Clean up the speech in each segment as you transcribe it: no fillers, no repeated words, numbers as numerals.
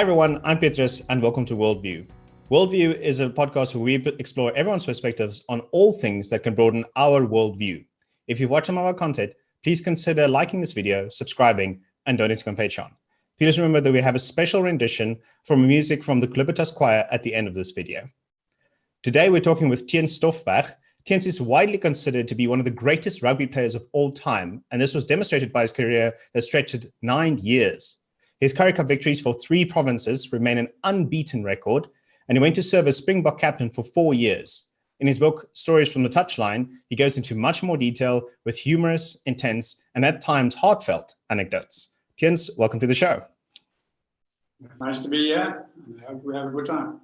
everyone, I'm Petrus and welcome to WorldView. WorldView is a podcast where we explore everyone's perspectives on all things that can broaden our worldview. If you've watched some of our content, please consider liking this video, subscribing, and donating on Patreon. Please remember that we have a special rendition from music from the Libertas choir at the end of this video. Today, we're talking with Theuns Stofberg. Theuns is widely considered to be one of the greatest rugby players of all time, and this was demonstrated by his career that stretched 9 years. His Curriecup victories for 3 provinces remain an unbeaten record, and he went to serve as Springbok captain for 4 years. In his book, Stories from the Touchline, he goes into much more detail with humorous, intense, and at times heartfelt anecdotes. Theuns, welcome to the show. Nice to be here. I hope we have a good time.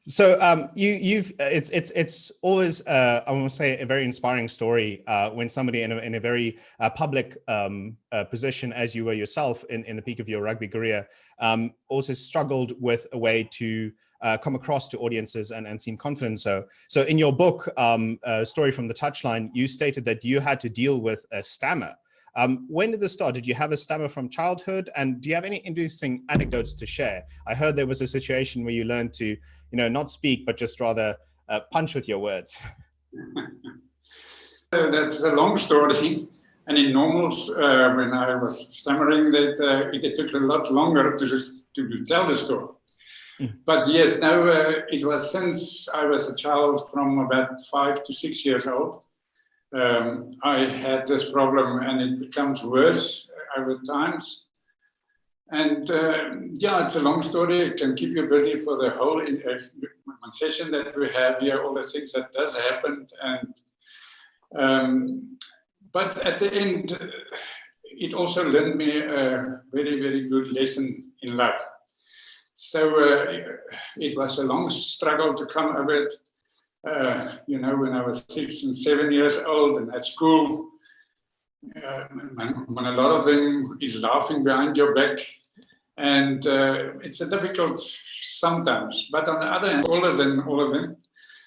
So it's always I want to say a very inspiring story when somebody in a very public position as you were yourself in the peak of your rugby career also struggled with a way to come across to audiences and seem confident. So in your book, Story from the Touchline, you stated that you had to deal with a stammer. When did this start? Did you have a stammer from childhood? And do you have any interesting anecdotes to share? I heard there was a situation where you learned to not speak, but just rather punch with your words. That's a long story. And in normals, when I was stammering, that it took a lot longer to tell the story. But yes, now it was since I was a child, from about 5 to 6 years old. I had this problem, and it becomes worse over times. And it's a long story. It can keep you busy for the whole session that we have here, all the things that does happen. And but at the end, it also learned me a very, very good lesson in life. So it was a long struggle to come over it. When I was 6 and 7 years old and at school, when a lot of them is laughing behind your back, and it's a difficult sometimes. But on the other hand, all of them,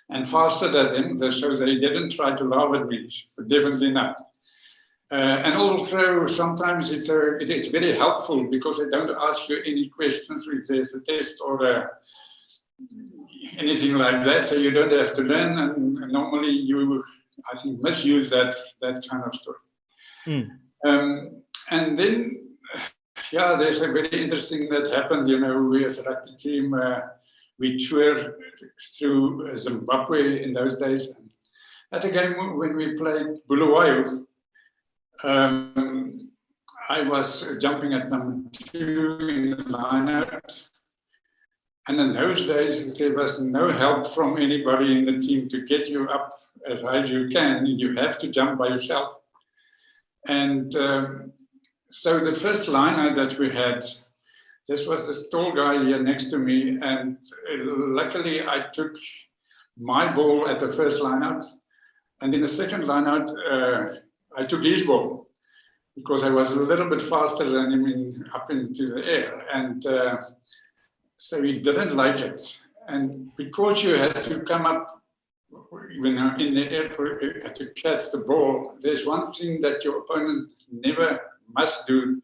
and faster than them, so they didn't try to laugh at me, definitely not. And also sometimes it's very helpful because they don't ask you any questions if there's a test or anything like that, so you don't have to learn. And normally you, I think, misuse that kind of story. And then, there's a very interesting that happened. We as a rugby team, we toured through Zimbabwe in those days. At a game when we played Bulawayo, I was jumping at number 2 in the line-out. And in those days, there was no help from anybody in the team to get you up as high as you can. You have to jump by yourself. And so the first line-out that we had, this was this tall guy here next to me. And luckily, I took my ball at the first line-out. And in the second line-out, I took his ball because I was a little bit faster than him up into the air. And so he didn't like it. And because you had to come up when in the air to catch the ball, there's one thing that your opponent never must do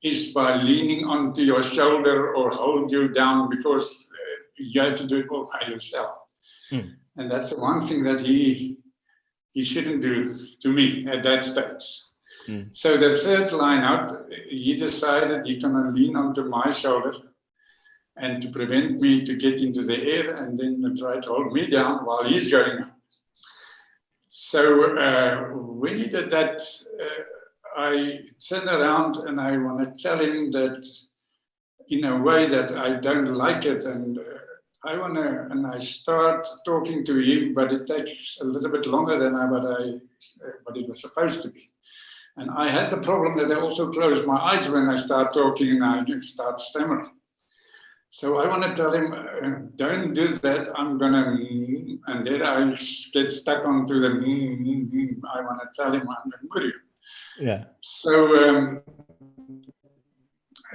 is by leaning onto your shoulder or hold you down, because you have to do it all by yourself. And that's the one thing that he shouldn't do to me at that stage. So the third line out, he decided he's going to lean onto my shoulder and to prevent me to get into the air, and then try to hold me down while he's going up. So when he did that, I turned around and I want to tell him that in a way that I don't like it, and I start talking to him, but it takes a little bit longer than what it was supposed to be. And I had the problem that I also close my eyes when I start talking and I start stammering. So I want to tell him, don't do that. I'm going to, and then I get stuck onto the, I want to tell him I'm going to murder you. Yeah. So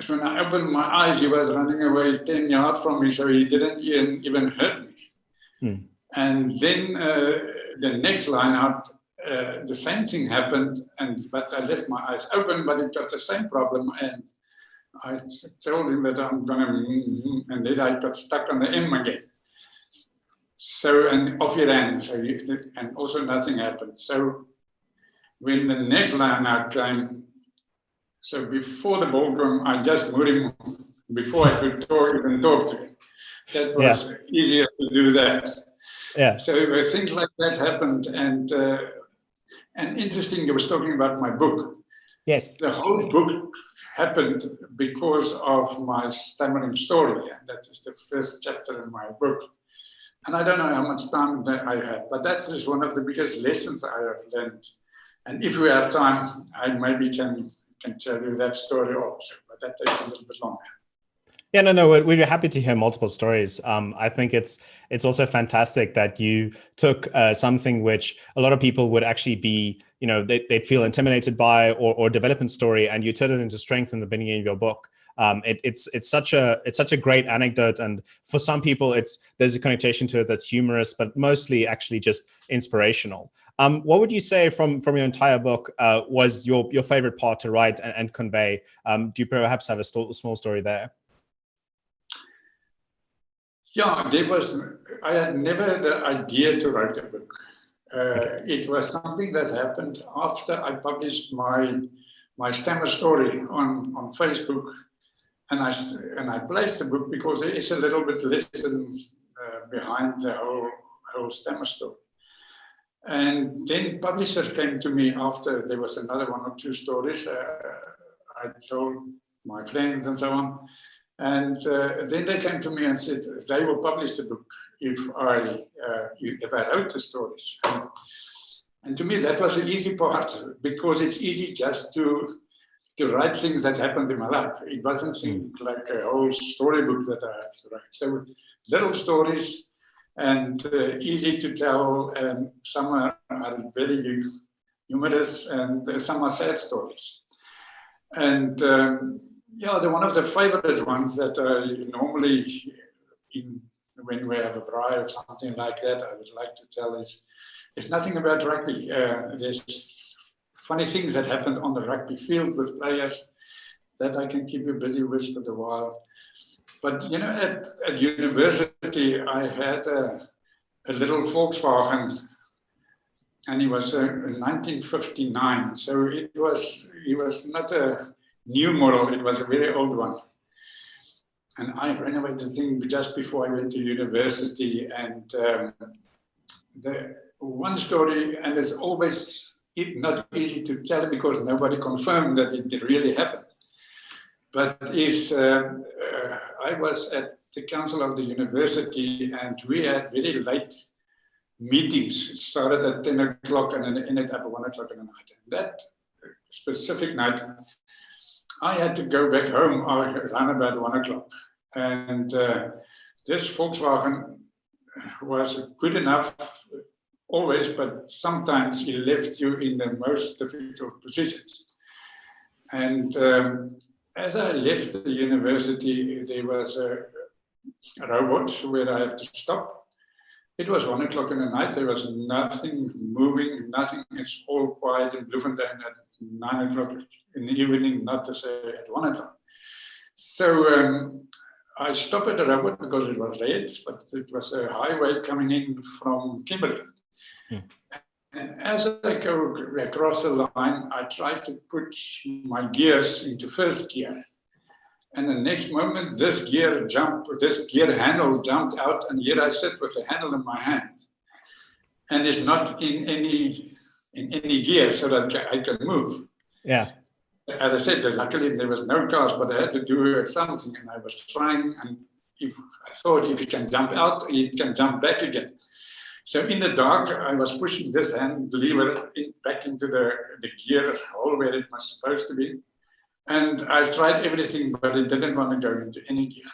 when I opened my eyes, he was running away 10 yards from me, so he didn't even hurt me. And then the next line out, the same thing happened, but I left my eyes open, but it got the same problem. And I told him that I'm going to, and then I got stuck on the M again. So, and off he ran, and also nothing happened. So when the next line out came, so before the ball came, I just moved him before I could even talk to him. That was easier to do that. Yeah. So things like that happened, and interesting, you was talking about my book. Yes. The whole book happened because of my stammering story, and that is the first chapter in my book. And I don't know how much time that I have, but that is one of the biggest lessons I have learned. And if we have time, I maybe can tell you that story also, but that takes a little bit longer. Yeah, no, we'd be happy to hear multiple stories. I think it's also fantastic that you took something which a lot of people would actually be, they'd feel intimidated by or development story, and you turned it into strength in the beginning of your book. It's such a great anecdote, and for some people, there's a connotation to it that's humorous, but mostly actually just inspirational. What would you say from your entire book was your favorite part to write and convey? Do you perhaps have a small story there? Yeah, I had never the idea to write a book. It was something that happened after I published my Stammer story on Facebook, and I placed the book because there is a little bit lesson behind the whole Stammer story. And then publishers came to me after there was another one or two stories. I told my friends and so on. And then they came to me and said they will publish the book if I wrote the stories. And to me, that was the easy part, because it's easy just to write things that happened in my life. It wasn't like a whole storybook that I have to write. So little stories, and easy to tell, and some are very humorous, and some are sad stories. And one of the favorite ones that I normally, when we have a braai or something like that, I would like to tell is nothing about rugby. There's funny things that happened on the rugby field with players that I can keep you busy with for a while. But at university, I had a little Volkswagen, and he was in 1959. So he was not a new model, it was a very old one. And I renovated the thing just before I went to university. And the one story, and it's always not easy to tell because nobody confirmed that it really happened. But I was at the council of the university, and we had very late meetings. It started at 10 o'clock and then ended up at 1 o'clock in the night. And that specific night, I had to go back home around about 1 o'clock. And this Volkswagen was good enough always, but sometimes he left you in the most difficult positions. And as I left the university, there was a robot where I had to stop. It was 1 o'clock in the night. There was nothing moving, nothing. It's all quiet in Bloemfontein at 9 o'clock in the evening, not to say at 1 o'clock. So I stopped at the robot because it was red, but it was a highway coming in from Kimberley. And as I go across the line, I tried to put my gears into first gear. And the next moment, this gear handle jumped out, and here I sit with the handle in my hand. And it's not in any gear so that I can move. Yeah. As I said, luckily there was no cars, but I had to do something, and I was trying, and I thought if he can jump out, he can jump back again. So in the dark, I was pushing this hand lever back into the gear hole where it was supposed to be. And I tried everything, but it didn't want to go into any gear.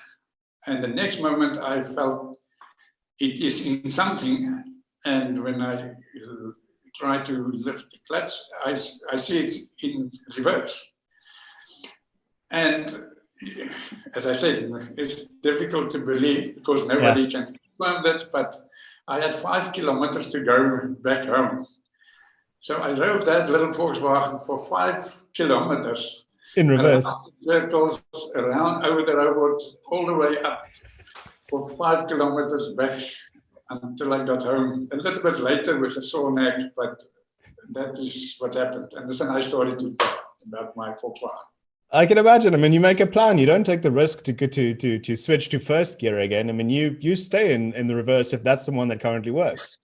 And the next moment, I felt it is in something. And when I try to lift the clutch, I see it's in reverse. And as I said, it's difficult to believe because nobody can confirm that, but I had 5 kilometers to go back home. So I drove that little Volkswagen for 5 kilometers. In reverse. around circles, around over the robot, all the way up for 5 kilometers back until I got home. A little bit later with a sore neck, but that is what happened. And there's a nice story to tell about my Volkswagen. I can imagine. I mean, you make a plan. You don't take the risk to switch to first gear again. I mean, you stay in the reverse if that's the one that currently works.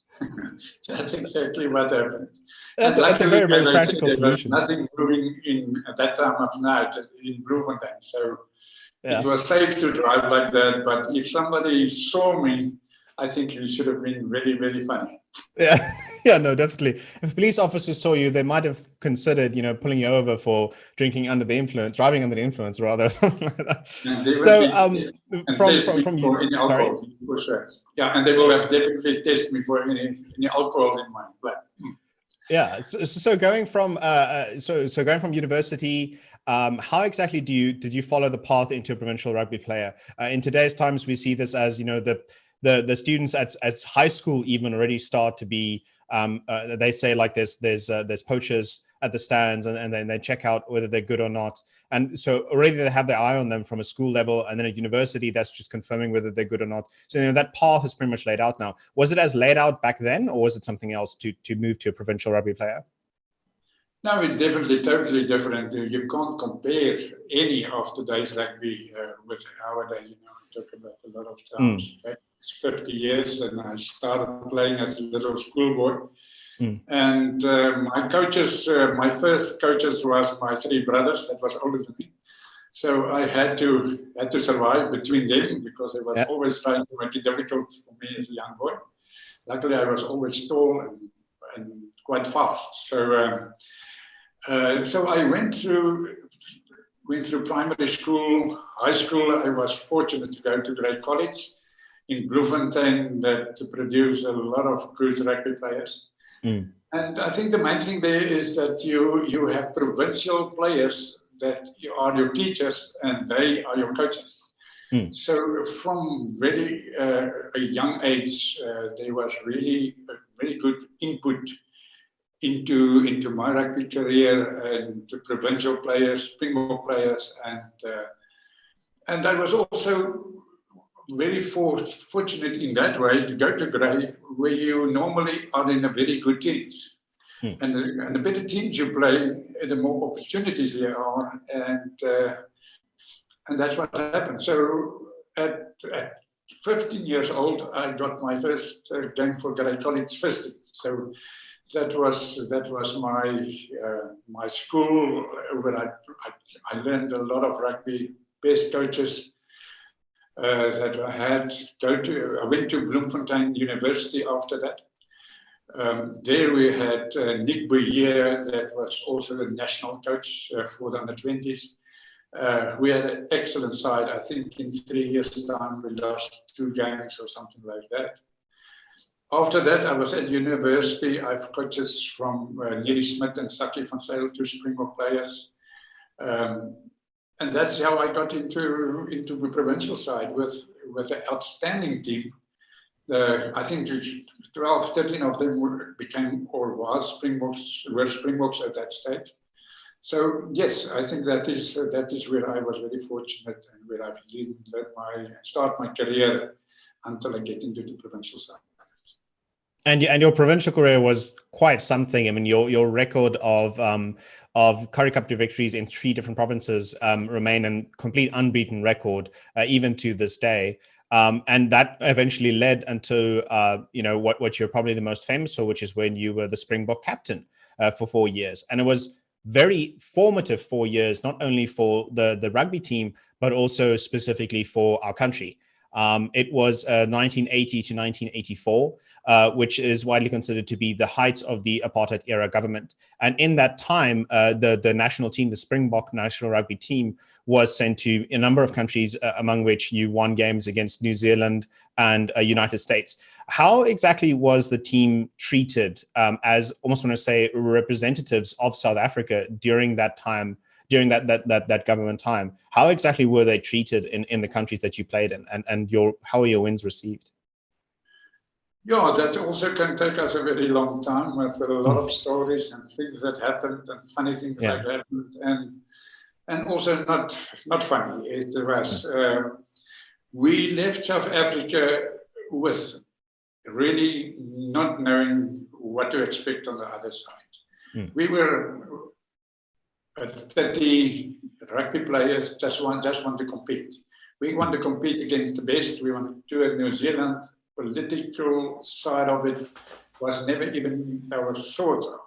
That's exactly what happened. That's a very, very practical there solution. was nothing moving in at that time of night in Bloemfontein. So it was safe to drive like that. But if somebody saw me, I think it should have been very, very funny. Yeah, yeah, no, definitely. If police officers saw you, they might have considered, pulling you over for driving under the influence, rather, something like that. So, from you, sorry. Yeah, and they will have definitely tested me for any alcohol in my blood. Yeah. So going from going from university, how exactly did you follow the path into a provincial rugby player? In today's times, we see this as the students at high school even already start to be they say like there's poachers at the stands, and then they check out whether they're good or not. And so already they have their eye on them from a school level, and then at university, that's just confirming whether they're good or not. So that path is pretty much laid out now. Was it as laid out back then, or was it something else to move to a provincial rugby player? No, it's definitely totally different. You can't compare any of today's rugby with our day. I talk about a lot of times. Back 50 years, and I started playing as a little schoolboy. And my coaches, my first coaches was my 3 brothers that was older than me. So I had to survive between them, because they was always trying to make it difficult for me as a young boy. Luckily, I was always tall and quite fast. So so I went through primary school, high school. I was fortunate to go to Grey College in Bloemfontein that produced a lot of good rugby players. And I think the main thing there is that you have provincial players that are your teachers and they are your coaches. So from very a young age, there was really a very good input into my rugby career and to provincial players, Springbok players, and I was also very fortunate in that way to go to Grey, where you normally are in a very good teams. And the better teams you play, the more opportunities there are, and that's what happened. So at 15 years old, I got my first game for Grey College first team. So that was my school where I learned a lot of rugby, best coaches that I had. I went to Bloemfontein University after that. There we had Nick Boyer, that was also the national coach for the under-20s. We had an excellent side. I think in 3 years' time we lost 2 games or something like that. After that, I was at university. I have coaches from Neely Smith and Saki van Zyl, 2 Springbok players. And that's how I got into the provincial side with an outstanding team. I think 12, 13 of them were Springboks at that stage. So yes, I think that is where I was very fortunate and where I start my career until I get into the provincial side. And your provincial career was quite something. I mean, your record of Curriecup victories in 3 different provinces remain a complete unbeaten record even to this day. And that eventually led into what you're probably the most famous for, which is when you were the Springbok captain for 4 years. And it was very formative 4 years, not only for the rugby team, but also specifically for our country. It was 1980 to 1984, which is widely considered to be the height of the apartheid era government. And in that time, the national team, the Springbok national rugby team, was sent to a number of countries, among which you won games against New Zealand and United States. How exactly was the team treated as, almost want to say, representatives of South Africa during that time? During that government time, how exactly were they treated in the countries that you played in, and how were your wins received? Yeah, that also can take us a very long time with a lot of stories and things that happened and funny things like that. and also not funny. It was we left South Africa with really not knowing what to expect on the other side. We were 30 rugby players just want to compete. We want to compete against the best. We want to tour New Zealand. Political side of it was never even our thought of.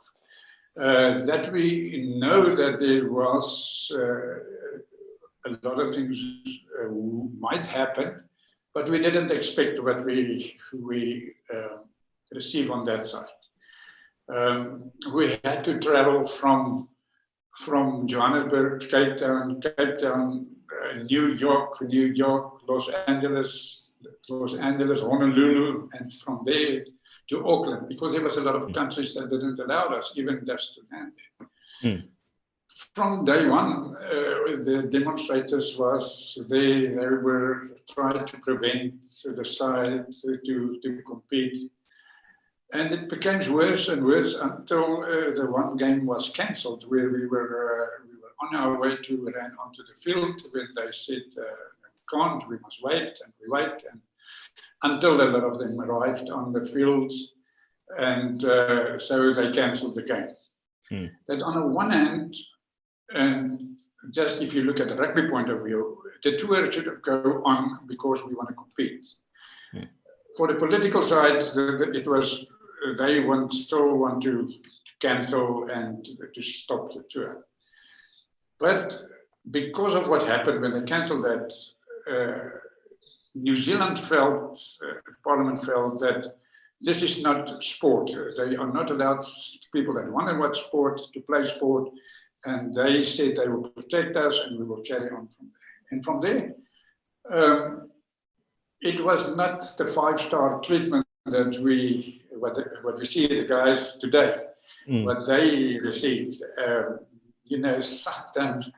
That we know that there was a lot of things might happen, but we didn't expect what we receive on that side. We had to travel from Johannesburg, Cape Town, New York, Los Angeles, Honolulu, and from there to Auckland, because there was a lot of countries that didn't allow us even just to land there. From day one, the demonstrators they were trying to prevent the side to compete. And it became worse and worse until the one game was cancelled, where we were on our way to run onto the field when they said, we can't, we must wait, and we wait, and until a lot of them arrived on the field, and so they cancelled the game. That on the one hand, and just if you look at the rugby point of view, the tour should have gone on because we want to compete. For the political side, it was they still want to cancel and to stop the tour. But because of what happened when they cancelled that, New Zealand Parliament felt that this is not sport. They are not allowed people that want to watch sport to play sport, and they said they will protect us and we will carry on from there. And from there, it was not the 5-star treatment that what we see the guys today, what they received. Sometimes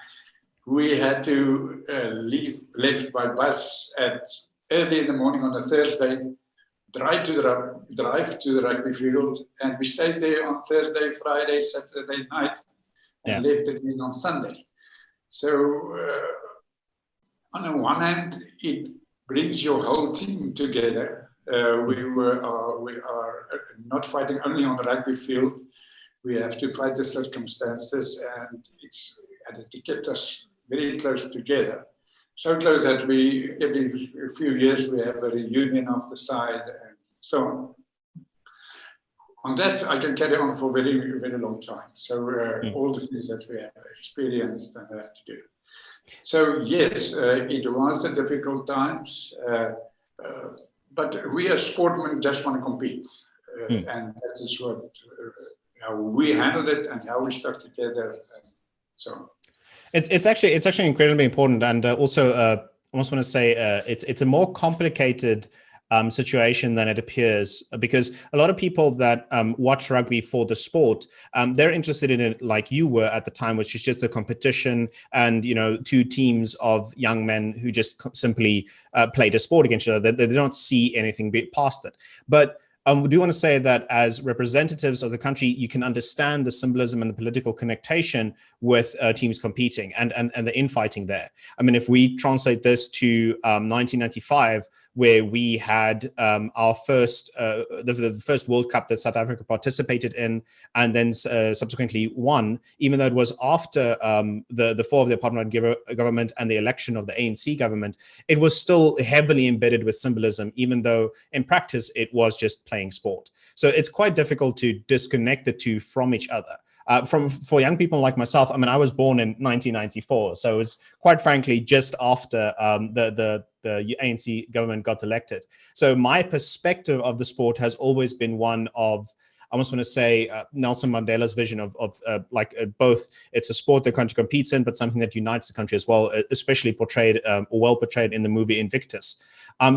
we had to left by bus at early in the morning on a Thursday, drive to the rugby field, and we stayed there on Thursday, Friday, Saturday night, and left again on Sunday. So on the one hand, it brings your whole team together. We are not fighting only on the rugby field. We have to fight the circumstances, and it kept us very close together. So close that every few years we have a reunion of the side and so on. On that, I can carry on for a very, very long time. So all the things that we have experienced and have to do. So yes, it was a difficult times, but we as sportsmen just want to compete, and that is how we handled it and how we stuck together, and so on. It's actually incredibly important, and also I almost want to say it's a more complicated situation than it appears, because a lot of people that watch rugby for the sport, they're interested in it like you were at the time, which is just a competition and, two teams of young men who just simply played a sport against each other. They don't see anything past it. But we do want to say that as representatives of the country, you can understand the symbolism and the political connotation with teams competing and the infighting there. I mean, if we translate this to 1995, where we had our first, the first World Cup that South Africa participated in, and then subsequently won, even though it was after the fall of the Apartheid government and the election of the ANC government, it was still heavily embedded with symbolism, even though in practice it was just playing sport. So it's quite difficult to disconnect the two from each other. For young people like myself, I mean, I was born in 1994, so it was quite frankly just after the ANC government got elected. So my perspective of the sport has always been one of, I almost want to say, Nelson Mandela's vision of both. It's a sport the country competes in, but something that unites the country as well, especially portrayed or well portrayed in the movie Invictus.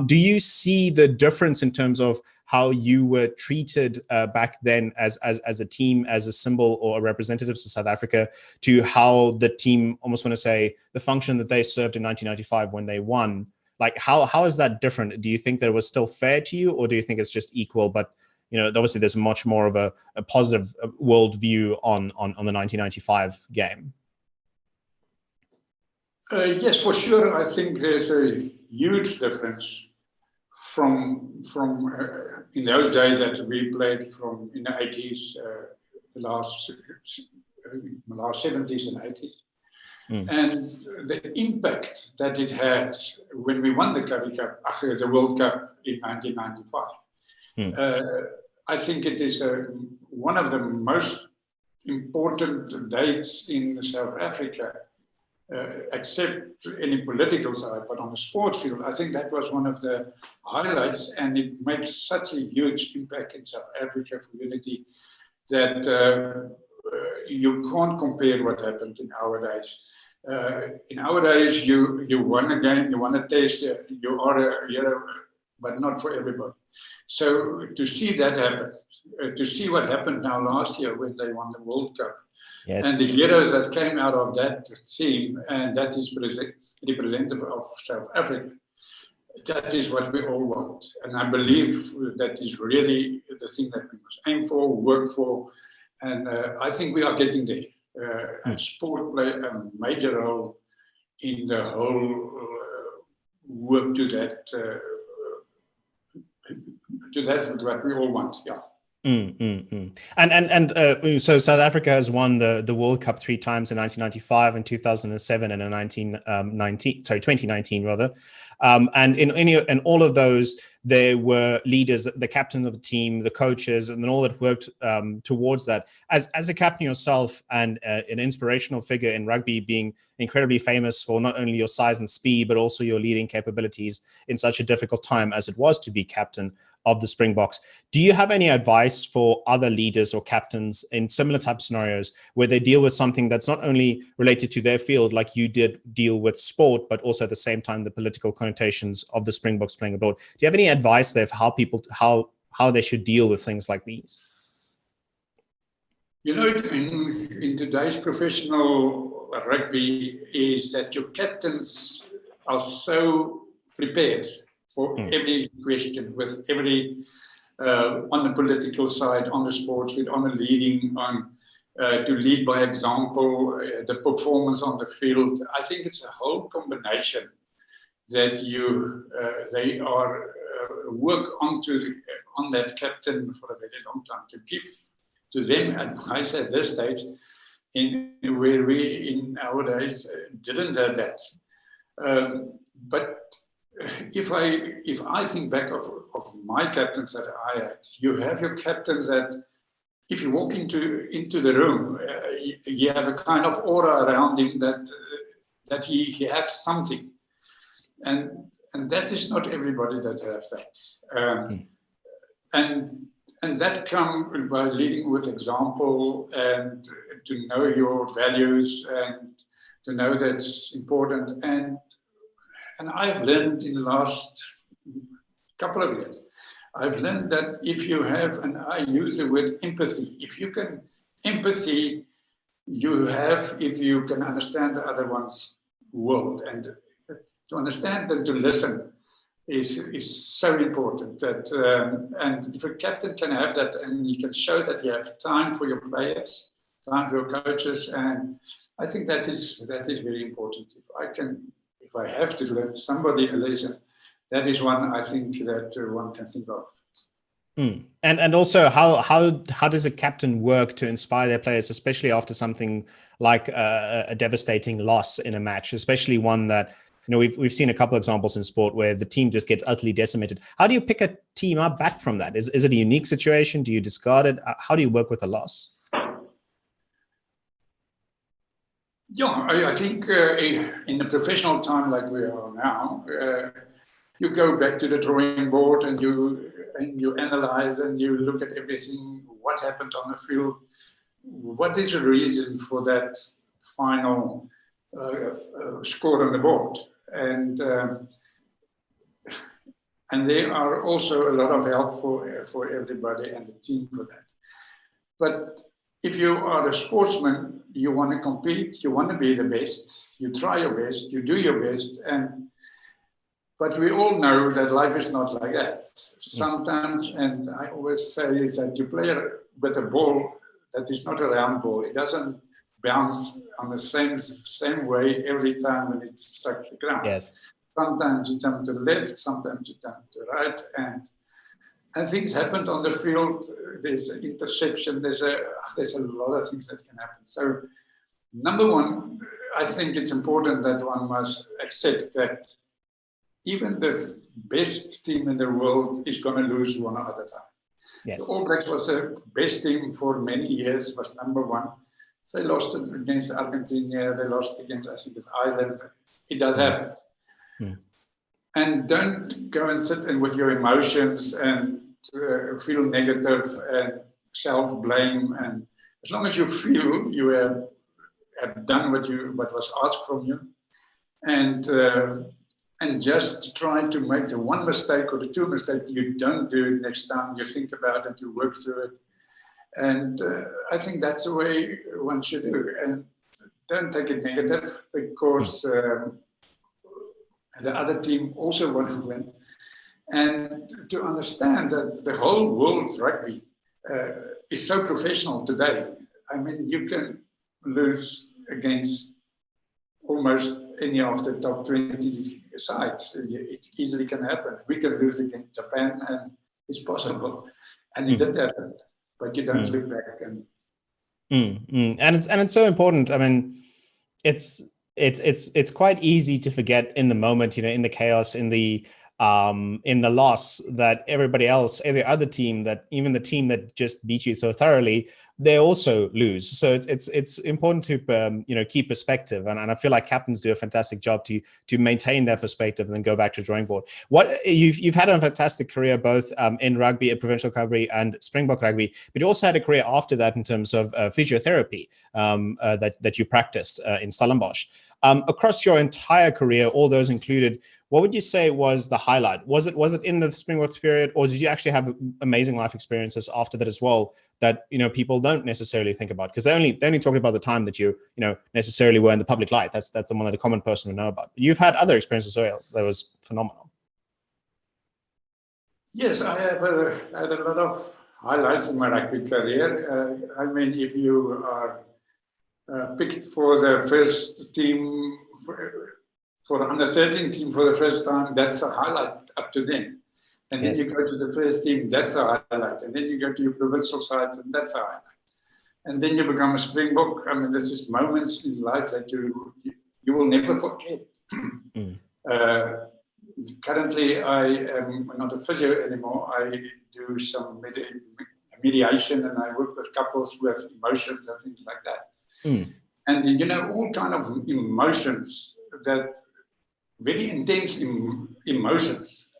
Do you see the difference in terms of how you were treated back then as a team, as a symbol or a representative to South Africa, to how the team, almost want to say, the function that they served in 1995 when they won? Like, how is that different? Do you think that it was still fair to you, or do you think it's just equal? But obviously there's much more of a positive worldview on the 1995 game. Yes, for sure. I think there's a huge difference from in those days that we played from in the 80s, the last 70s and 80s. And the impact that it had when we won the Curriecup, the World Cup in 1995. I think it is one of the most important dates in South Africa, except any political side, but on the sports field, I think that was one of the highlights, and it makes such a huge impact in South Africa community that you can't compare what happened in our days. In our days, you won a game, you won a test, you are a hero, but not for everybody. So to see that happen, to see what happened now last year when they won the World Cup, yes, and the heroes that came out of that team, and that is representative of South Africa, that is what we all want. And I believe that is really the thing that we must aim for, work for, and I think we are getting there. And sport play a major role in the whole work to that what we all want. Yeah. And so South Africa has won the World Cup 3 times in 1995 and 2007 and in 2019 rather. And in all of those, there were leaders, the captains of the team, the coaches, and then all that worked towards that. As a captain yourself and an inspirational figure in rugby, being incredibly famous for not only your size and speed, but also your leading capabilities in such a difficult time as it was to be captain of the Springboks. Do you have any advice for other leaders or captains in similar type scenarios where they deal with something that's not only related to their field, like you did deal with sport, but also at the same time the political connotations of the Springboks playing abroad? Do you have any advice there for how they should deal with things like these? You know, in today's professional rugby is that your captains are so prepared for every question, with every, on the political side, on the sports field, on the leading, on to lead by example, the performance on the field. I think it's a whole combination that they are work on that captain for a very long time, to give to them advice at this stage, where we in our days didn't have that. But if I think back of my captains that I had, you have your captains that if you walk into the room, you have a kind of aura around him that he has something, and that is not everybody that has that, and that comes by leading with example and to know your values and to know that's important. And I've learned in the last couple of years, I've learned that if you have, and I use the word empathy, if you can, empathy you have if you can understand the other one's world. And to understand and to listen is so important. That and if a captain can have that, and you can show that you have time for your players, time for your coaches, and I think that is very important. If I have to learn somebody a lesson, that is one I think that one can think of. And also, how does a captain work to inspire their players, especially after something like a devastating loss in a match, especially one that, you know, we've seen a couple of examples in sport where the team just gets utterly decimated. How do you pick a team up back from that? Is it a unique situation? Do you discard it? How do you work with a loss? Yeah, I think in a professional time like we are now, you go back to the drawing board and you analyze and you look at everything, what happened on the field, what is the reason for that final score on the board, and there are also a lot of help for everybody and the team for that. But if you are a sportsman, you want to compete, you want to be the best, you try your best, you do your best, but we all know that life is not like that. Sometimes, and I always say, is that you play with a ball that is not a round ball. It doesn't bounce on the same way every time when it struck the ground. Yes. Sometimes you jump to the left, sometimes you jump to the right, and things happened on the field. There's an interception. There's a lot of things that can happen. So, number one, I think it's important that one must accept that even the best team in the world is going to lose one other time. Yes. The All Blacks was the best team for many years, was number one. They lost against Argentina, they lost against, I think, Ireland. It does happen. Mm. And don't go and sit in with your emotions and feel negative and self-blame. And as long as you feel you have done what was asked from you, and just try to make the one mistake or the two mistakes, you don't do it next time. You think about it, you work through it. And I think that's the way one should do. And don't take it negative, because the other team also want to win. And to understand that the whole world rugby is so professional today. I mean, you can lose against almost any of the top 20 sides. It easily can happen. We can lose against Japan, and it's possible. And it did happen. But you don't look back and and it's so important. I mean, it's quite easy to forget in the moment, in the chaos, in the loss, that everybody else, every other team, that even the team that just beat you so thoroughly, they also lose. So it's important to keep perspective, and I feel like captains do a fantastic job to maintain their perspective and then go back to the drawing board. What you've had a fantastic career both in rugby, at provincial rugby, and Springbok rugby, but you also had a career after that in terms of physiotherapy that you practiced in Stellenbosch. Across your entire career, all those included, what would you say was the highlight? Was it in the Springboks period, or did you actually have amazing life experiences after that as well that people don't necessarily think about? Because they only talk about the time that you necessarily were in the public light. That's the one that a common person would know about. But you've had other experiences as well that was phenomenal. Yes, I have had a lot of highlights in my rugby career. I mean, if you are picked for the first team, for the under 13 team for the first time, that's a highlight up to then. And then you go to the first team, that's a highlight. And then you go to your provincial side, and that's a highlight. And then you become a Springbok. I mean, this is moments in life that you will never forget. Currently, I am not a physio anymore. I do some mediation, and I work with couples with emotions and things like that. And all kind of emotions, that very intense emotions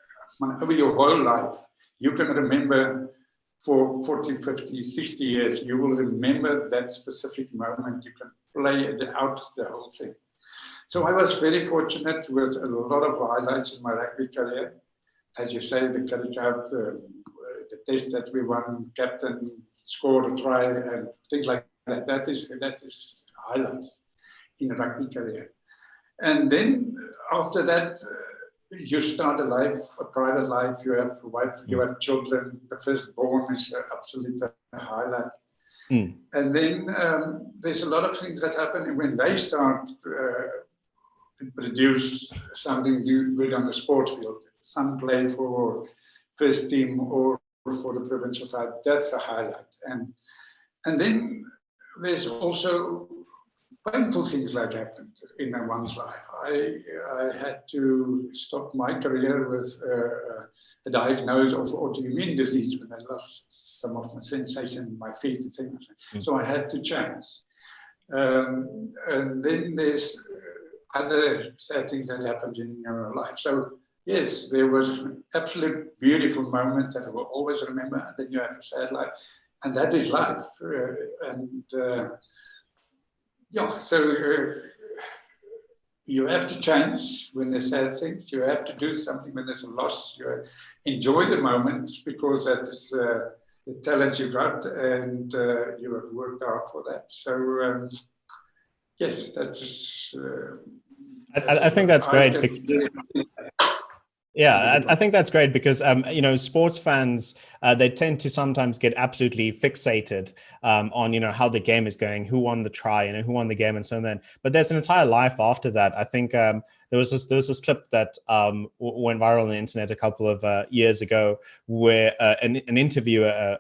over your whole life. You can remember for 40, 50, 60 years, you will remember that specific moment. You can play it out, the whole thing. So I was very fortunate with a lot of highlights in my rugby career. As you say, the Curriecup, the test that we won, captain scored a try, and things like that. That is highlights in a rugby career. And then after that, you start a private life. You have a wife, you have children. The firstborn is an absolute highlight. And then there's a lot of things that happen when they start to produce something good on the sport field. Some play for first team or for the provincial side. That's a highlight. And then there's also painful things like happened in one's life. I had to stop my career with a diagnosis of autoimmune disease when I lost some of my sensation in my feet and things. So I had to change. And then there's other sad things that happened in your life. So yes, there was absolute beautiful moments that I will always remember. And then you have a sad life, and that is life. So you have to change when there's sad things. You have to do something when there's a loss. You enjoy the moment, because that is the talent you got, and you have worked hard for that. So yes, that is. I think that's great. Yeah, I think that's great because, sports fans, they tend to sometimes get absolutely fixated on, how the game is going, who won the try, who won the game and so on. But there's an entire life after that. I think there was this clip that went viral on the internet a couple of years ago where an interviewer,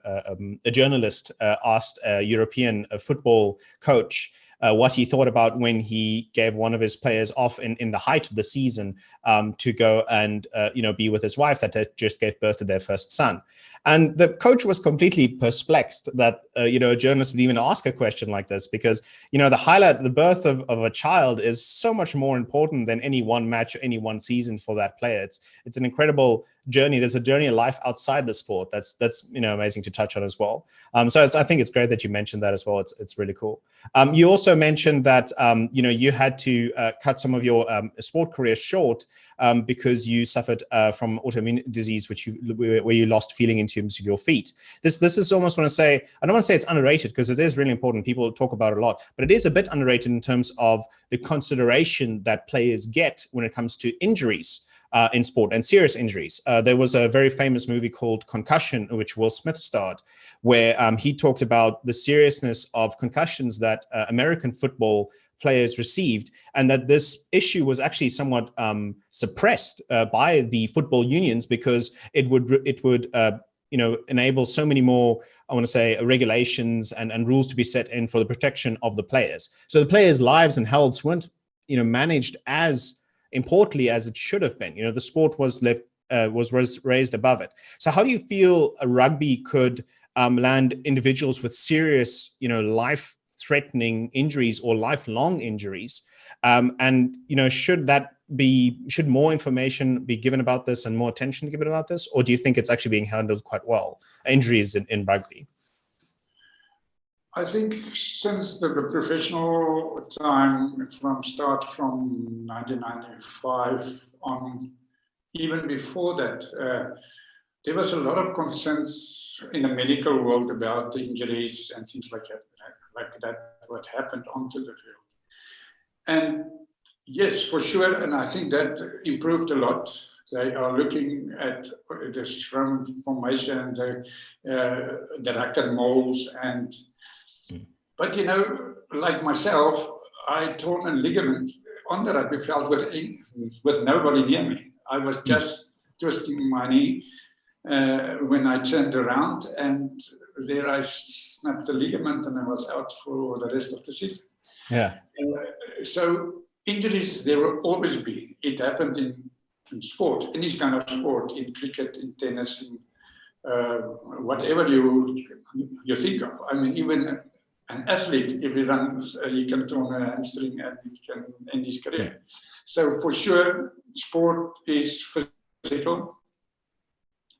a journalist, asked a European football coach what he thought about when he gave one of his players off in the height of the season to go and be with his wife that had just gave birth to their first son. And the coach was completely perplexed that a journalist would even ask a question like this, because the birth of a child is so much more important than any one match or any one season for that player. It's an incredible journey. There's a journey of life outside the sport that's amazing to touch on as well. So I think it's great that you mentioned that as well. It's really cool. You also mentioned that you had to cut some of your sport career short because you suffered from autoimmune disease, where you lost feeling in terms of your feet. This is almost I don't want to say it's underrated, because it is really important. People talk about it a lot, but it is a bit underrated in terms of the consideration that players get when it comes to injuries in sport, and serious injuries. There was a very famous movie called Concussion, which Will Smith starred, where he talked about the seriousness of concussions that American football players received, and that this issue was actually somewhat suppressed by the football unions, because it would enable so many more, I want to say, regulations and rules to be set in for the protection of the players. So the players' lives and healths weren't managed as importantly as it should have been. The sport was raised above it. So how do you feel a rugby could land individuals with serious, life-threatening injuries or lifelong injuries? And should more information be given about this and more attention given about this, or do you think it's actually being handled quite well, injuries in rugby? I think since the professional time, from 1995 on, even before that, there was a lot of concerns in the medical world about the injuries and things like that, what happened onto the field. And yes, for sure, and I think that improved a lot. They are looking at the scrum formation, the racket molds, but like myself, I torn a ligament on the rugby field with nobody near me. I was just twisting my knee when I turned around, and there I snapped the ligament, and I was out for the rest of the season. Yeah. So injuries, there will always be. It happened in sport, any kind of sport, in cricket, in tennis, in whatever you think of. I mean, even an athlete, if he runs, he can torn a hamstring and it can end his career. Yeah. So for sure, sport is physical.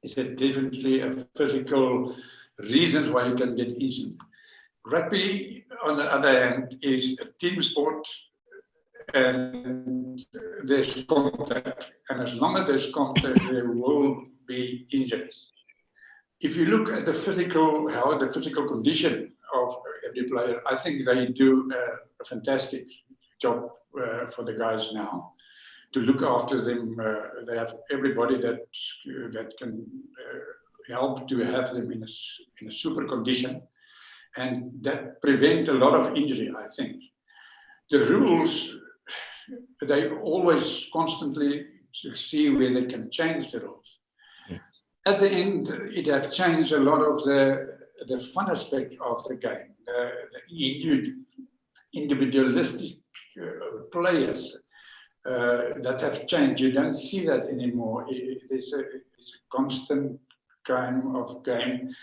It's definitely a physical reasons why you can get injured. Rugby, on the other hand, is a team sport, and there's contact. And as long as there's contact, there will be injuries. If you look at the physical condition of every player, I think they do a fantastic job for the guys now to look after them. They have everybody that can help to have them in a super condition, and that prevent a lot of injury, I think. The rules, they always constantly see where they can change the rules. At the end, it has changed a lot of the fun aspect of the game, the individualistic players that have changed. You don't see that anymore. It's a constant kind of game.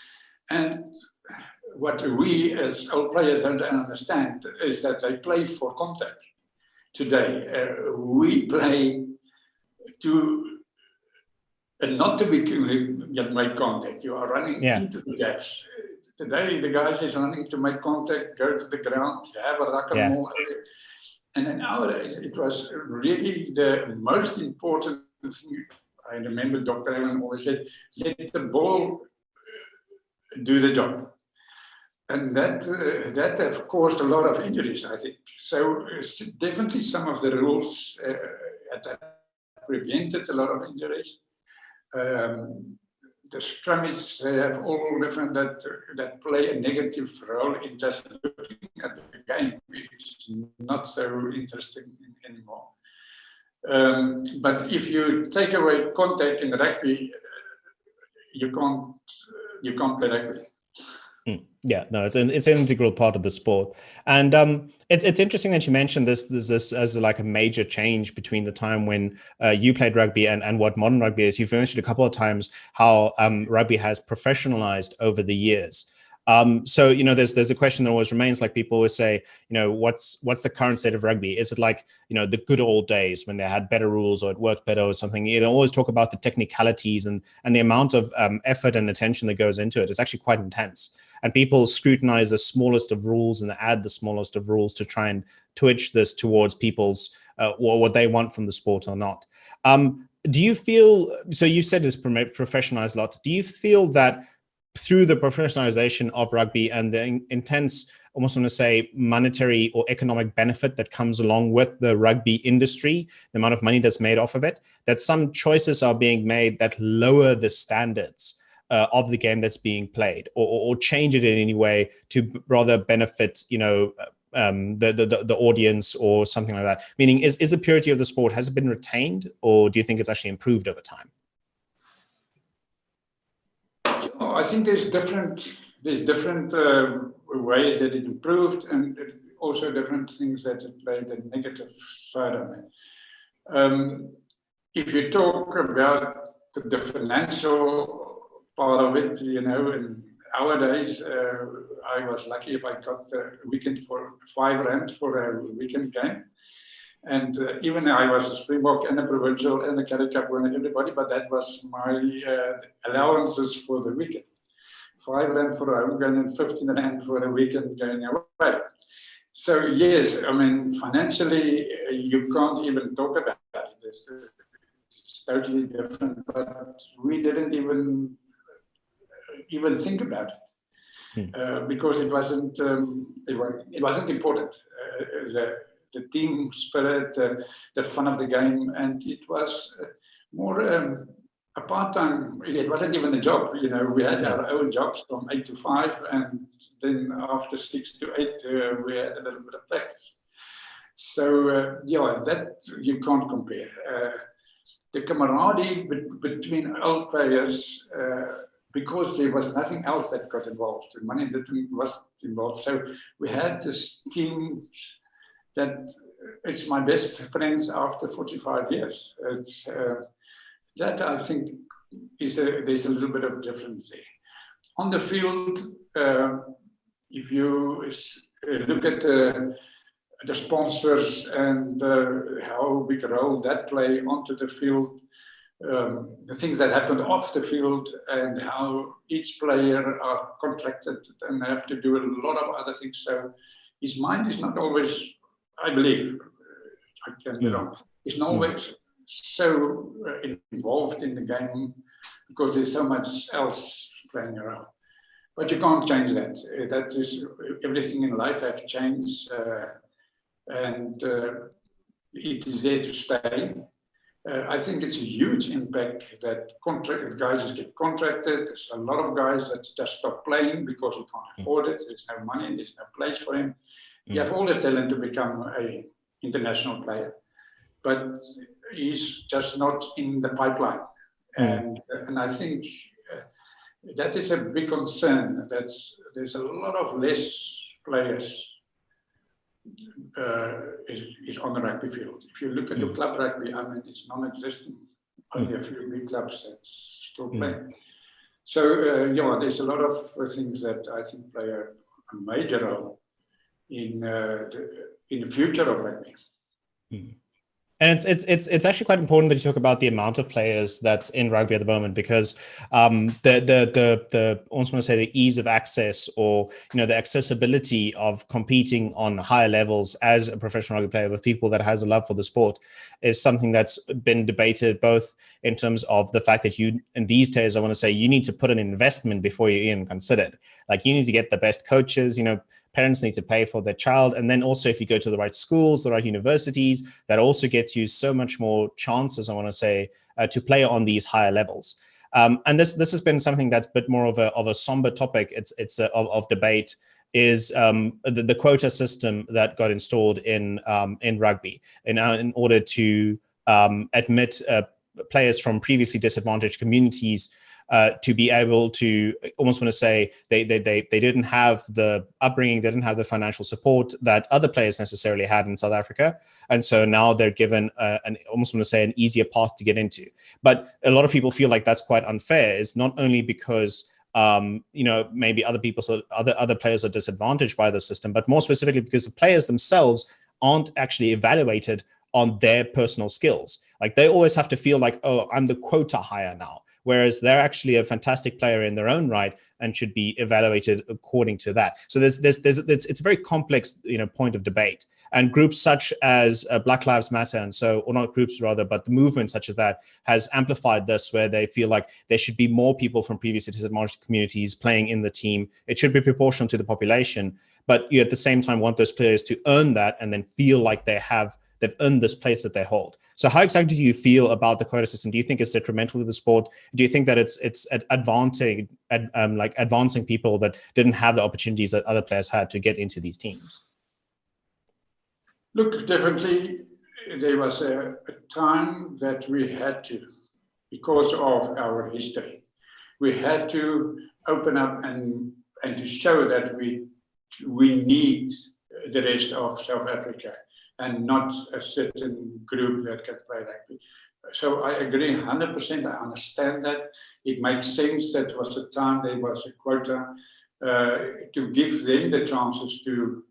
And what we as old players don't understand is that they play for contact. Today, we play to not to make contact. You are running into the gaps. Today, the guys is running to make contact, go to the ground, have a racket ball. And in our days, it was really the most important thing. I remember Dr. Allen always said, let the ball do the job. And that has caused a lot of injuries, I think. So definitely some of the rules at that prevented a lot of injuries. The scrummies, they have all different that play a negative role in just looking at the game. It's not so interesting anymore. But if you take away contact in rugby, you can't play rugby. Yeah, no, it's an integral part of the sport, and it's interesting that you mentioned this as like a major change between the time when you played rugby and what modern rugby is. You've mentioned a couple of times how rugby has professionalized over the years. So you know, there's a question that always remains. Like people always say, you know, what's the current state of rugby? Is it like, you know, the good old days when they had better rules or it worked better or something? They always talk about the technicalities and the amount of effort and attention that goes into it. It's actually quite intense. And people scrutinize the smallest of rules and add the smallest of rules to try and twitch this towards people's or what they want from the sport or not. Do you feel, so you said it's professionalized a lot. Do you feel that through the professionalization of rugby and the intense, almost want to say, monetary or economic benefit that comes along with the rugby industry, the amount of money that's made off of it, that some choices are being made that lower the standards of the game that's being played, or change it in any way to rather benefit, you know, the audience or something like that? Meaning, is the purity of the sport, has it been retained, or do you think it's actually improved over time? I think there's different ways that it improved, and also different things that it played a negative side of it. If you talk about the financial part of it, you know, in our days, I was lucky if I got a weekend for R5 for a weekend game. And even I was a Springbok and a provincial and a Curriecup winner, everybody, but that was my allowances for the weekend. R5 for a home game and R15 for a weekend going away. So yes, I mean, financially, you can't even talk about it. It's totally different, but we didn't even think about it because it wasn't important. The team spirit, the fun of the game, and it was more a part-time. It wasn't even a job. You know, we had our own jobs from 8 to 5, and then after 6 to 8, we had a little bit of practice. So yeah, that you can't compare. The camaraderie between old players. Because there was nothing else that got involved. The money was involved. So we had this team that it's my best friends after 45 years. It's that I think there's a little bit of difference there. On the field, if you look at the sponsors and how big a role that play onto the field, the things that happened off the field and how each player are contracted and have to do a lot of other things. So his mind is not always, I believe, I can be wrong, it's not always so involved in the game because there's so much else playing around. But you can't change that. That is, everything in life has changed and it is there to stay. I think it's a huge impact that guys get contracted. There's a lot of guys that just stop playing because you can't afford it. There's no money, there's no place for him. You have all the talent to become an international player, but he's just not in the pipeline. And I think that is a big concern. There's a lot of less players is on the rugby field. If you look at the club rugby, I mean, it's non-existent. Only a few big clubs that still play. So, yeah, there's a lot of things that I think play a major role in the future of rugby. And it's actually quite important that you talk about the amount of players that's in rugby at the moment, because the almost want to say the ease of access, or the accessibility of competing on higher levels as a professional rugby player with people that has a love for the sport is something that's been debated, both in terms of the fact that you, in these days, I want to say, you need to put an investment before you even consider it. Like, you need to get the best coaches. parents need to pay for their child. And then also if you go to the right schools, the right universities, that also gets you so much more chances, I want to say, to play on these higher levels. And this has been something that's a bit more of a somber topic. It's of debate, is the quota system that got installed in rugby in order to admit players from previously disadvantaged communities to be able to, almost want to say, they didn't have the upbringing, they didn't have the financial support that other players necessarily had in South Africa, and so now they're given almost want to say an easier path to get into. But a lot of people feel like that's quite unfair. It's not only because maybe other players are disadvantaged by the system, but more specifically because the players themselves aren't actually evaluated on their personal skills. Like they always have to feel like, oh, I'm the quota hire now, whereas they're actually a fantastic player in their own right and should be evaluated according to that. So it's a very complex point of debate. And groups such as Black Lives Matter, and so, or not groups rather, but the movement such as that has amplified this, where they feel like there should be more people from previously disadvantaged communities playing in the team. It should be proportional to the population, but you at the same time want those players to earn that and then feel like they've earned this place that they hold. So how exactly do you feel about the quota system? Do you think it's detrimental to the sport? Do you think that it's advancing people that didn't have the opportunities that other players had to get into these teams? Look, definitely there was a time that we had to, because of our history, we had to open up and to show that we need the rest of South Africa and not a certain group that can play rugby. So I agree 100%. I understand that. It makes sense. That was the time there was a quota to give them the chances to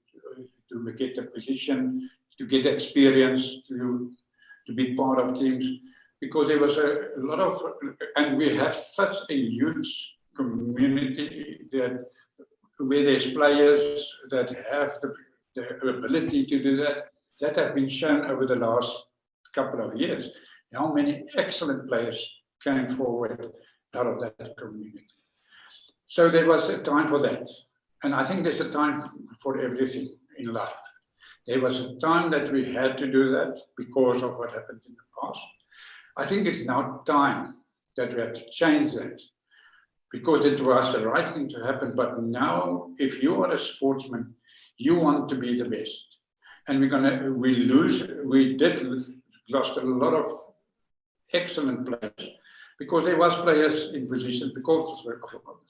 get a position, to get experience, to be part of teams, because there was a lot of, and we have such a huge community that where there's players that have the ability to do that have been shown over the last couple of years. How many excellent players came forward out of that community. So there was a time for that. And I think there's a time for everything in life. There was a time that we had to do that because of what happened in the past. I think it's now time that we have to change that, because it was the right thing to happen. But now, if you are a sportsman, you want to be the best. And we did lost a lot of excellent players, because there was players in positions because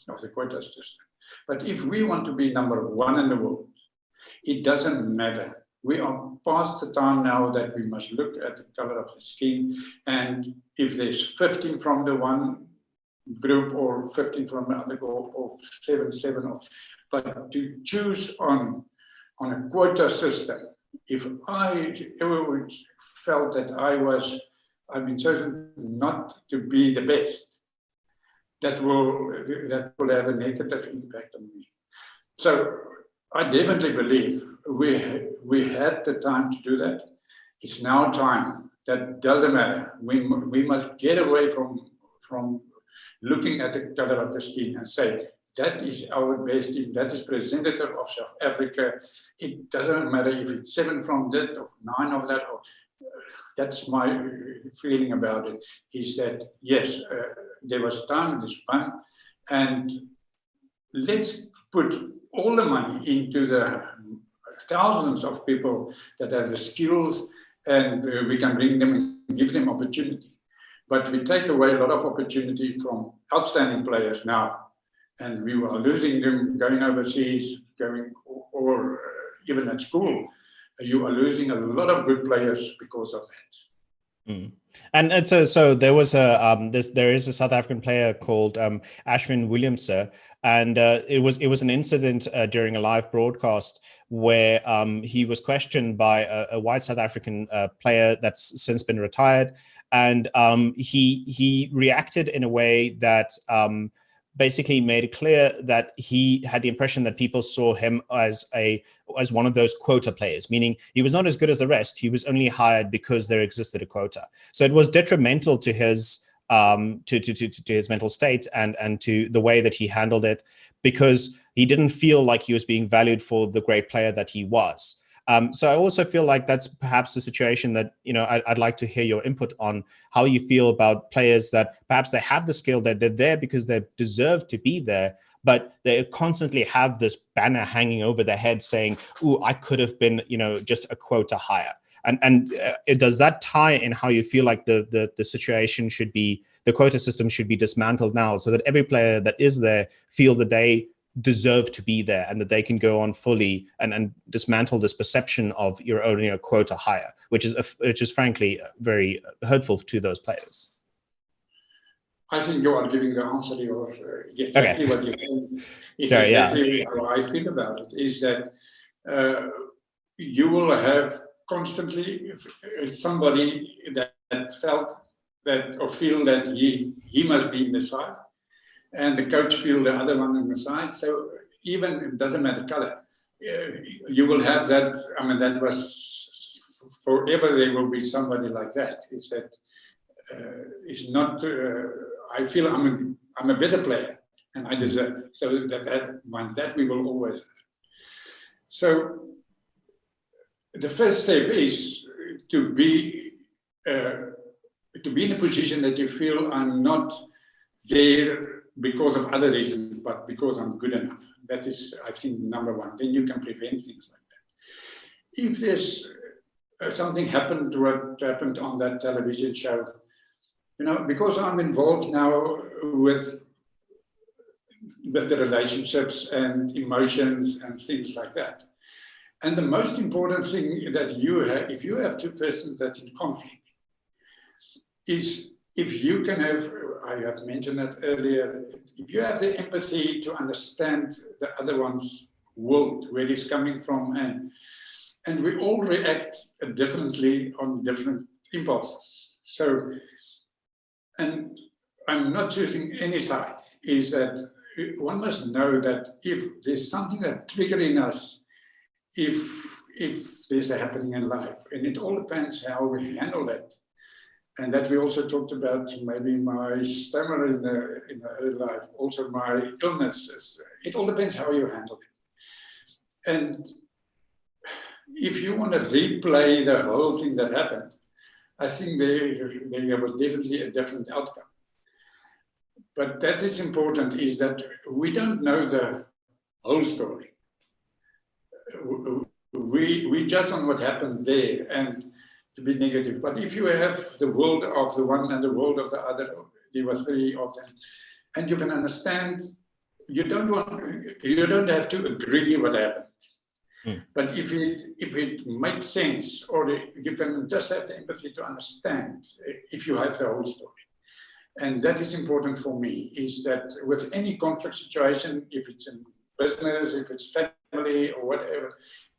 of the quota system. But if we want to be number one in the world, it doesn't matter. We are past the time now that we must look at the color of the skin. And if there's 15 from the one group or 15 from the other group, or 7, but to choose on a quota system, if I ever felt that I've been chosen not to be the best, that will have a negative impact on me. So I definitely believe we had the time to do that. It's now time. That doesn't matter. We must get away from looking at the color of the skin and say, that is our best team, that is representative of South Africa. It doesn't matter if it's 7 from that or 9 of that. That's my feeling about it, is that, yes, there was time, this fun, and let's put all the money into the thousands of people that have the skills, and we can bring them and give them opportunity. But we take away a lot of opportunity from outstanding players now, and we were losing them going overseas, or even at school. You are losing a lot of good players because of that. Mm. And so there was there is a South African player called Ashwin Willemse, and it was an incident during a live broadcast where he was questioned by a white South African player that's since been retired, and he reacted in a way that basically made it clear that he had the impression that people saw him as one of those quota players, meaning he was not as good as the rest. He was only hired because there existed a quota. So it was detrimental to his to his mental state and to the way that he handled it, because he didn't feel like he was being valued for the great player that he was. So I also feel like that's perhaps a situation that, I'd like to hear your input on how you feel about players that perhaps they have the skill, that they're there because they deserve to be there, but they constantly have this banner hanging over their head saying, "Ooh, I could have been, just a quota higher." And does that tie in how you feel like the situation should be, the quota system should be dismantled now, so that every player that is there feel that they deserve to be there and that they can go on fully and dismantle this perception of you're only a quota higher, which is frankly very hurtful to those players? I think you are giving the answer to your exactly what you're saying. Is exactly how I feel about it. Is that you will have constantly somebody that felt that or feel that he must be in the side, and the coach feel the other one on the side. So even it doesn't matter color, you will have that. I mean, that was forever. There will be somebody like that. Is that is not. I feel I'm a better player and I deserve. So that we will always have. So the first step is to be in a position that you feel I'm not there because of other reasons, but because I'm good enough. That is, I think, number one. Then you can prevent things like that. If there's something happened, what happened on that television show, because I'm involved now with the relationships and emotions and things like that. And the most important thing that you have, if you have two persons that in conflict, is if you can have, I have mentioned that earlier, if you have the empathy to understand the other one's world, where he's coming from, and we all react differently on different impulses. So, and I'm not choosing any side, is that one must know that if there's something that triggers in us, if there's a happening in life, and it all depends how we handle it. And that we also talked about maybe my stammer in the early life, also my illnesses. It all depends how you handle it. And if you want to replay the whole thing that happened, I think there was definitely a different outcome. But that is important, is that we don't know the whole story. We judge on what happened there and to be negative. But if you have the world of the one and the world of the other, there was very often, and you can understand, you don't have to agree what happened. But if it makes sense, or you can just have the empathy to understand if you have the whole story. And that is important for me, is that with any conflict situation, if it's in business, if it's family or whatever,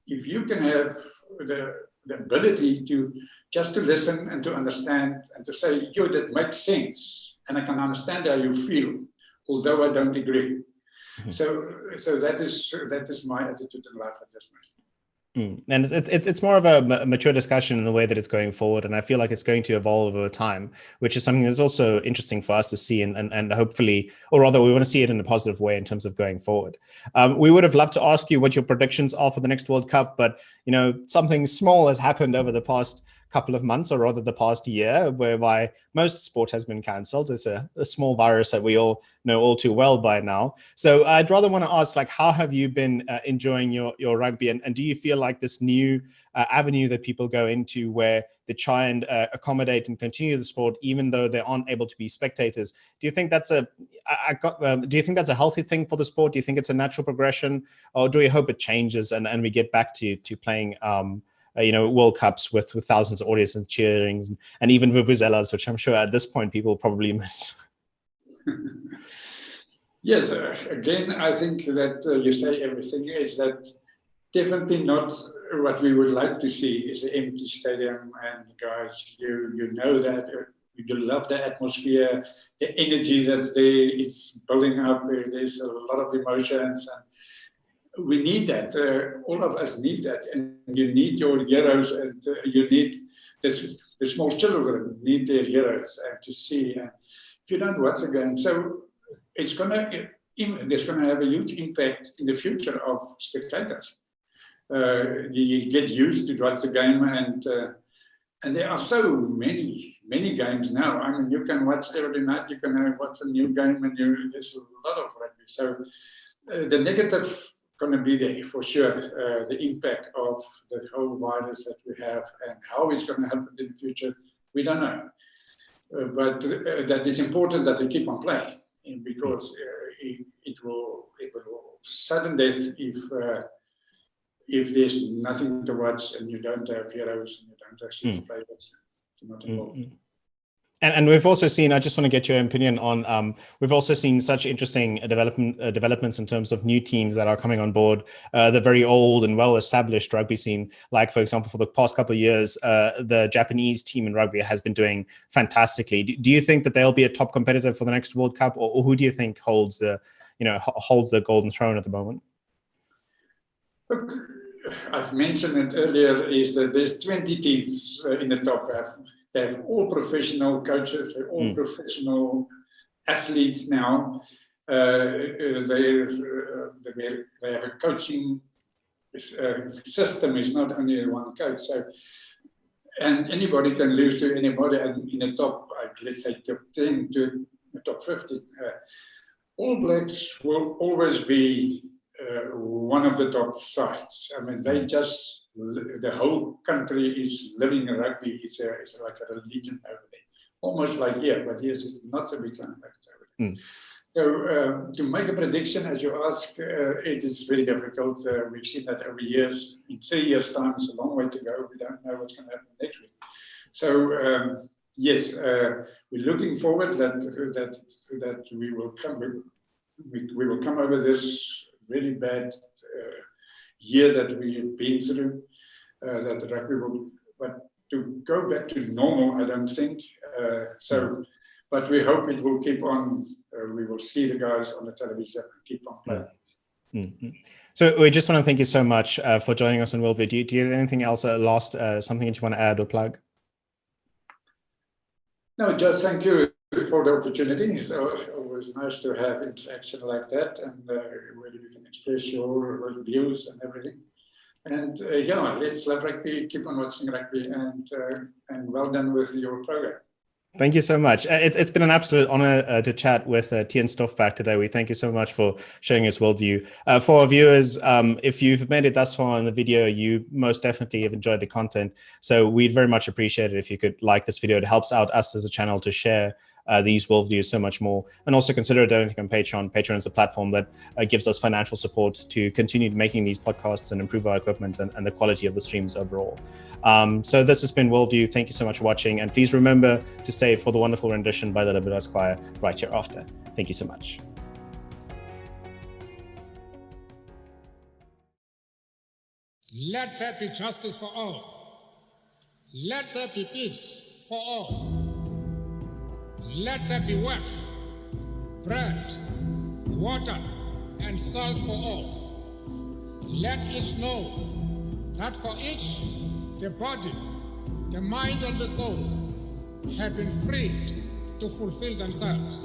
if you can have the ability to just to listen and to understand and to say, yo, that makes sense, and I can understand how you feel, although I don't agree. So that is my attitude in life at this moment. And it's more of a mature discussion in the way that it's going forward, and I feel like it's going to evolve over time, which is something that's also interesting for us to see, and hopefully, or rather, we want to see it in a positive way in terms of going forward. We would have loved to ask you what your predictions are for the next World Cup, but something small has happened over the past couple of months, or rather the past year, whereby most sport has been cancelled. It's a small virus that we all know all too well by now. So I'd rather want to ask, how have you been enjoying your rugby, and do you feel like this new avenue that people go into, where they try and accommodate and continue the sport even though they aren't able to be spectators, do you think that's a healthy thing for the sport? Do you think it's a natural progression, or do we hope it changes and we get back to playing World Cups with thousands of audiences cheering, and even vuvuzelas, which I'm sure at this point people probably miss? Yes, again, I think that you say everything is that definitely not what we would like to see is an empty stadium. And guys, you know that you love the atmosphere, the energy that's there. It's building up. There's a lot of emotions, and we need that. All of us need that, and you need your heroes, and you need the the small children need their heroes and to see. And if you don't watch a game, so it's there's going to have a huge impact in the future of spectators. You get used to watch the game, and there are so many games now. I mean, you can watch every night. You can watch a new game, and there's a lot of rugby. So the negative going to be there for sure. The impact of the whole virus that we have and how it's going to happen in the future, we don't know. But that is important that we keep on playing, because it will sudden death if there's nothing to watch and you don't have heroes and you don't actually play with. You're not involved. And we've also seen, I just want to get your opinion on, we've also seen such interesting developments in terms of new teams that are coming on board, the very old and well-established rugby scene. Like, for example, for the past couple of years, the Japanese team in rugby has been doing fantastically. Do you think that they'll be a top competitor for the next World Cup, or who do you think holds the golden throne at the moment? Look, I've mentioned it earlier, is that there's 20 teams in the top half. They have all professional coaches, they're all professional athletes now. They have a coaching system, it's not only one coach. So, and anybody can lose to anybody, and in the top, let's say top 10 to the top 50. All Blacks will always be one of the top sides. I mean, the whole country is living in rugby. It's like a religion over there, almost like here, but here is not so big like over there. So to make a prediction, as you asked, it is very difficult. We've seen that over years. In 3 years' time, it's a long way to go. We don't know what's going to happen next week. So yes, we're looking forward that we will come over this really bad year that we've been through, that the rugby will, but to go back to normal, I don't think. But we hope it will keep on. We will see the guys on the television and keep on playing. So we just want to thank you so much for joining us on WorldView. Do you have anything else, something that you want to add or plug? No, just thank you for the opportunity. It's always nice to have interaction like that, and where you can express your views and everything. And let's love rugby, keep on watching rugby, and well done with your program. Thank you so much. It's been an absolute honor to chat with Theuns Stofberg today. We thank you so much for sharing us WorldView. For our viewers, if you've made it thus far in the video, you most definitely have enjoyed the content. So we'd very much appreciate it if you could like this video. It helps out us as a channel to share these worldviews so much more, and also consider donating on Patreon. Patreon is a platform that gives us financial support to continue making these podcasts and improve our equipment and the quality of the streams overall. So this has been WorldView. Thank you so much for watching, and please remember to stay for the wonderful rendition by the Libertas Choir right here after. Thank you so much. Let there be justice for all. Let there be peace for all. Let there be work, bread, water, and salt for all. Let each know that for each, the body, the mind, and the soul have been freed to fulfill themselves.